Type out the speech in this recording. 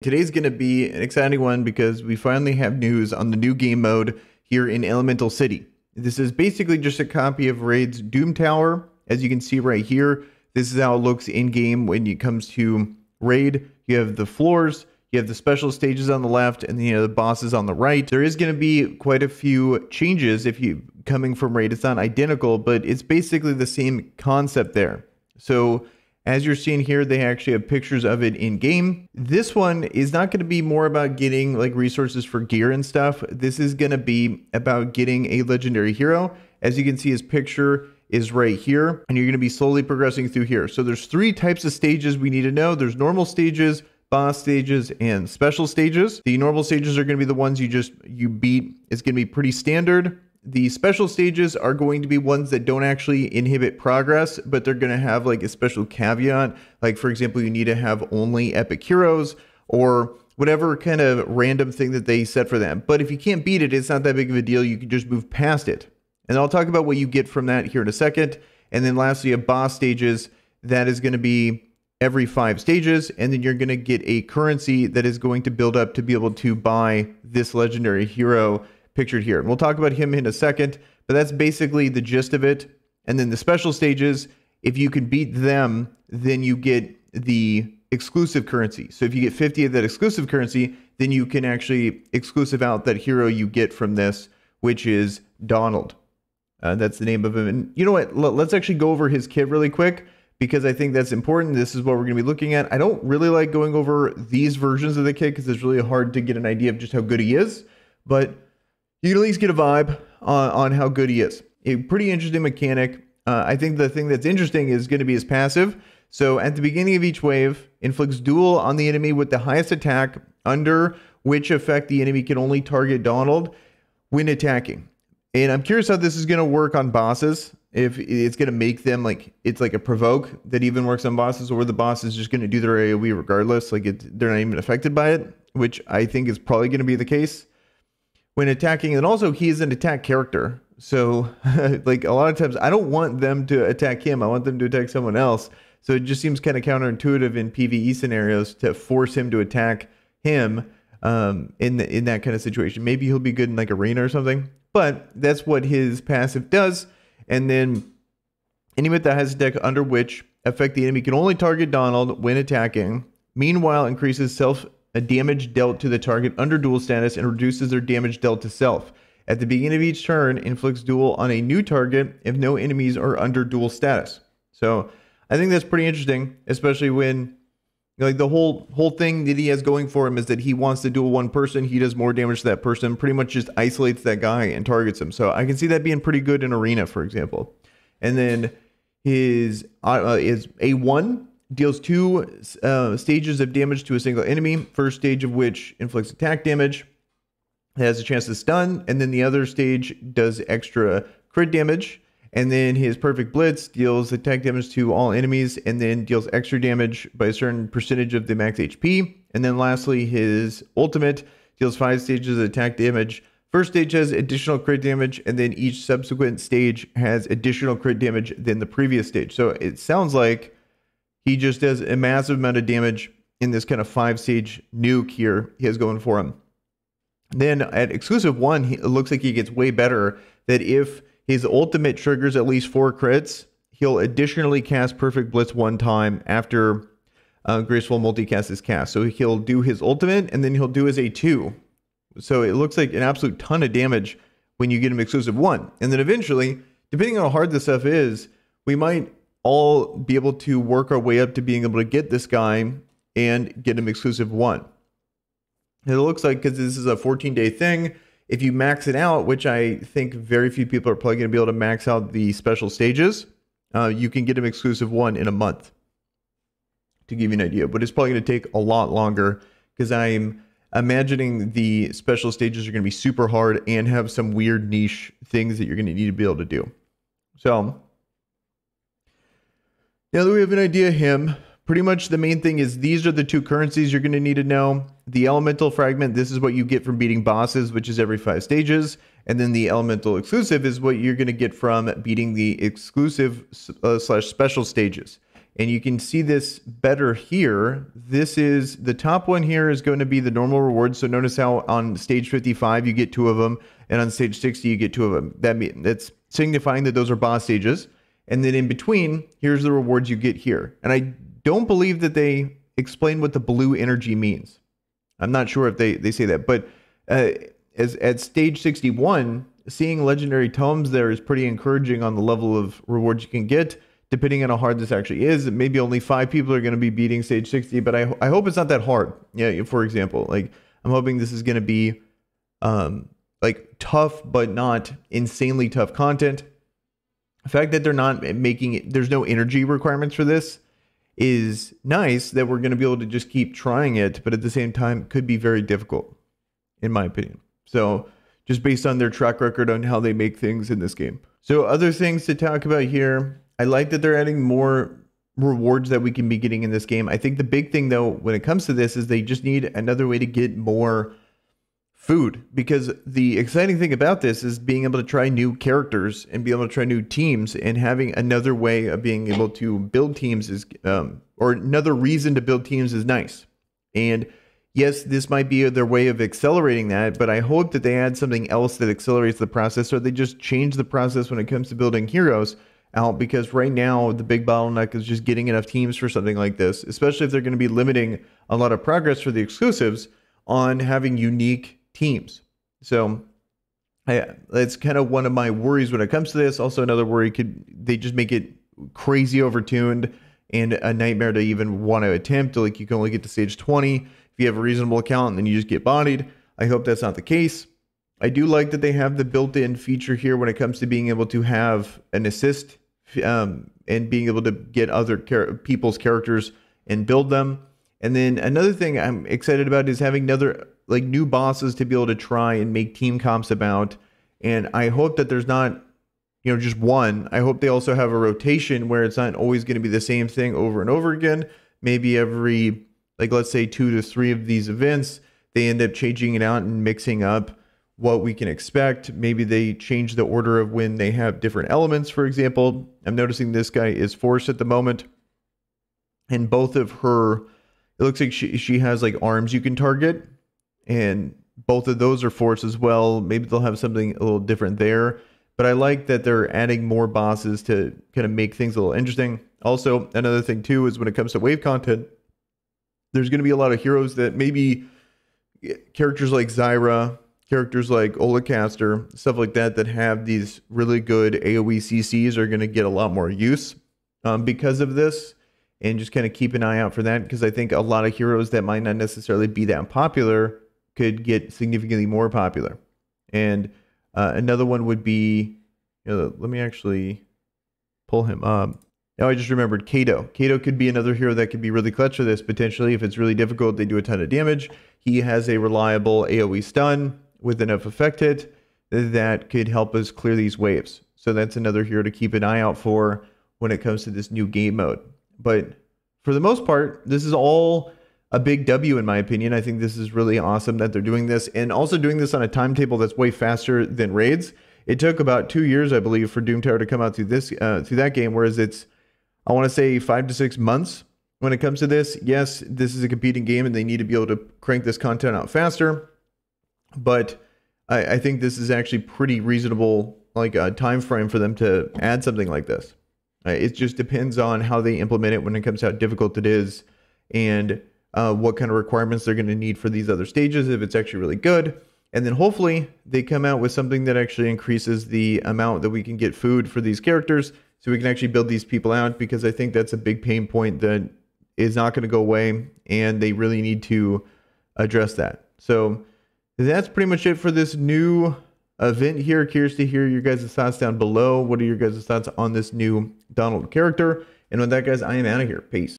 Today's going to be an exciting one because we finally have news on the new game mode here in Elemental City. This is basically just a copy of Raid's Doom Tower. As you can see right here, this is how it looks in-game when it comes to Raid. You have the floors, you have the special stages on the left, and then you have the bosses on the right. There is going to be quite a few changes if you coming from Raid. It's not identical, but it's basically the same concept there. So as you're seeing here, they actually have pictures of it in game. This one is not going to be more about getting like resources for gear and stuff. This is going to be about getting a legendary hero. As you can see, his picture is right here, and you're going to be slowly progressing through here. So there's three types of stages we need to know. There's normal stages, boss stages, and special stages. The normal stages are going to be the ones you beat. It's going to be pretty standard. The special stages are going to be ones that don't actually inhibit progress, but they're going to have like a special caveat. Like, for example, you need to have only epic heroes or whatever kind of random thing that they set for them. But if you can't beat it, it's not that big of a deal. You can just move past it. And I'll talk about what you get from that here in a second. And then lastly, a boss stages. That is going to be every 5 stages. And then you're going to get a currency that is going to build up to be able to buy this legendary hero pictured here. And we'll talk about him in a second, but that's basically the gist of it. And then the special stages, if you can beat them, then you get the exclusive currency. So if you get 50 of that exclusive currency, then you can actually exclusive out that hero you get from this, which is Donald. That's the name of him. And you know what? Let's actually go over his kit really quick, because I think that's important. This is what we're going to be looking at. I don't really like going over these versions of the kit because it's really hard to get an idea of just how good he is, but you can at least get a vibe on how good he is. A pretty interesting mechanic. I think the thing that's interesting is going to be his passive. So at the beginning of each wave, inflicts duel on the enemy with the highest attack, under which effect the enemy can only target Donald when attacking. And I'm curious how this is going to work on bosses. If it's going to make them like, it's like a provoke that even works on bosses, or the boss is just going to do their AoE regardless. Like they're not even affected by it, which I think is probably going to be the case when attacking. And also he is an attack character, so like a lot of times I don't want them to attack him, I want them to attack someone else. So it just seems kind of counterintuitive in PvE scenarios to force him to attack him in that kind of situation. Maybe he'll be good in like arena or something, but that's what his passive does. And then enemy that has a deck under which effect the enemy can only target Donald when attacking, meanwhile increases a damage dealt to the target under duel status and reduces their damage dealt to self. At the beginning of each turn, inflicts duel on a new target if no enemies are under duel status. So I think that's pretty interesting, especially when like the whole thing that he has going for him is that he wants to duel one person. He does more damage to that person, pretty much just isolates that guy and targets him. So I can see that being pretty good in arena, for example. And then his A1 deals 2 stages of damage to a single enemy. First stage of which inflicts attack damage. It has a chance to stun. And then the other stage does extra crit damage. And then his perfect blitz deals attack damage to all enemies and then deals extra damage by a certain percentage of the max HP. And then lastly, his ultimate deals 5 stages of attack damage. First stage has additional crit damage, and then each subsequent stage has additional crit damage than the previous stage. So it sounds like he just does a massive amount of damage in this kind of 5-stage nuke here he has going for him. Then at exclusive 1, it looks like he gets way better, that if his ultimate triggers at least 4 crits, he'll additionally cast Perfect Blitz 1 time after Graceful Multicast is cast. So he'll do his ultimate, and then he'll do his A2. So it looks like an absolute ton of damage when you get him exclusive 1. And then eventually, depending on how hard this stuff is, we might all be able to work our way up to being able to get this guy and get him exclusive 1. And it looks like, because this is a 14-day thing, if you max it out, which I think very few people are probably going to be able to max out the special stages, you can get him exclusive 1 in a month, to give you an idea. But it's probably going to take a lot longer, because I'm imagining the special stages are going to be super hard and have some weird niche things that you're going to need to be able to do. So now that we have an idea of him, pretty much the main thing is these are the 2 currencies you're going to need to know. The elemental fragment, this is what you get from beating bosses, which is every 5 stages. And then the elemental exclusive is what you're going to get from beating the exclusive / special stages. And you can see this better here. This is the top one here is going to be the normal rewards. So notice how on stage 55 you get 2 of them, and on stage 60 you get 2 of them. That's signifying that those are boss stages. And then in between, here's the rewards you get here. And I don't believe that they explain what the blue energy means. I'm not sure if they say that, but as at stage 61, seeing legendary tomes there is pretty encouraging on the level of rewards you can get, depending on how hard this actually is. Maybe only 5 people are going to be beating stage 60, but I hope it's not that hard. Yeah, for example, like I'm hoping this is going to be like tough, but not insanely tough content. The fact that they're not making it, there's no energy requirements for this is nice, that we're going to be able to just keep trying it, but at the same time could be very difficult, in my opinion. So just based on their track record on how they make things in this game. So other things to talk about here, I like that they're adding more rewards that we can be getting in this game. I think the big thing though, when it comes to this, is they just need another way to get more food, because the exciting thing about this is being able to try new characters and be able to try new teams, and having another way of being able to build teams is, or another reason to build teams is nice. And yes, this might be their way of accelerating that, but I hope that they add something else that accelerates the process, or they just change the process when it comes to building heroes out, because right now the big bottleneck is just getting enough teams for something like this, especially if they're going to be limiting a lot of progress for the exclusives on having unique teams. So that's kind of one of my worries when it comes to this. Also, another worry, they just make it crazy overtuned and a nightmare to even want to attempt. Like you can only get to stage 20 if you have a reasonable account, and then you just get bodied. I hope that's not the case. I do like that they have the built-in feature here when it comes to being able to have an assist and being able to get other people's characters and build them. And then another thing I'm excited about is having new bosses to be able to try and make team comps about. And I hope that there's not, just one. I hope they also have a rotation where it's not always going to be the same thing over and over again. Maybe every, let's say 2 to 3 of these events, they end up changing it out and mixing up what we can expect. Maybe they change the order of when they have different elements, for example. I'm noticing this guy is Force at the moment. And both of her, it looks like she has arms you can target, and both of those are Force as well. Maybe they'll have something a little different there, but I like that they're adding more bosses to kind of make things a little interesting. Also, another thing too is when it comes to wave content, there's going to be a lot of heroes that maybe characters like Zyra, characters like Olacaster, stuff like that have these really good AoE CCs are going to get a lot more use because of this. And just kind of keep an eye out for that, because I think a lot of heroes that might not necessarily be that popular could get significantly more popular. And another one would be, let me actually pull him up. Now I just remembered Kato. Kato could be another hero that could be really clutch for this potentially. If it's really difficult, they do a ton of damage. He has a reliable AoE stun with enough effect hit that could help us clear these waves. So that's another hero to keep an eye out for when it comes to this new game mode. But for the most part, this is all a big W in my opinion. I think this is really awesome that they're doing this, and also doing this on a timetable that's way faster than raids. It took about 2 years, I believe, for Doom Tower to come out through that game, whereas it's, I want to say 5 to 6 months when it comes to this. Yes, this is a competing game and they need to be able to crank this content out faster, but I think this is actually pretty reasonable, a time frame for them to add something like this. It just depends on how they implement it when it comes to how difficult it is, and what kind of requirements they're going to need for these other stages, if it's actually really good. And then hopefully they come out with something that actually increases the amount that we can get food for these characters, so we can actually build these people out, because I think that's a big pain point that is not going to go away, and they really need to address that. So that's pretty much it for this new event here. Curious to hear your guys' thoughts down below. What are your guys' thoughts on this new Donald character? And with that, guys, I am out of here. Peace.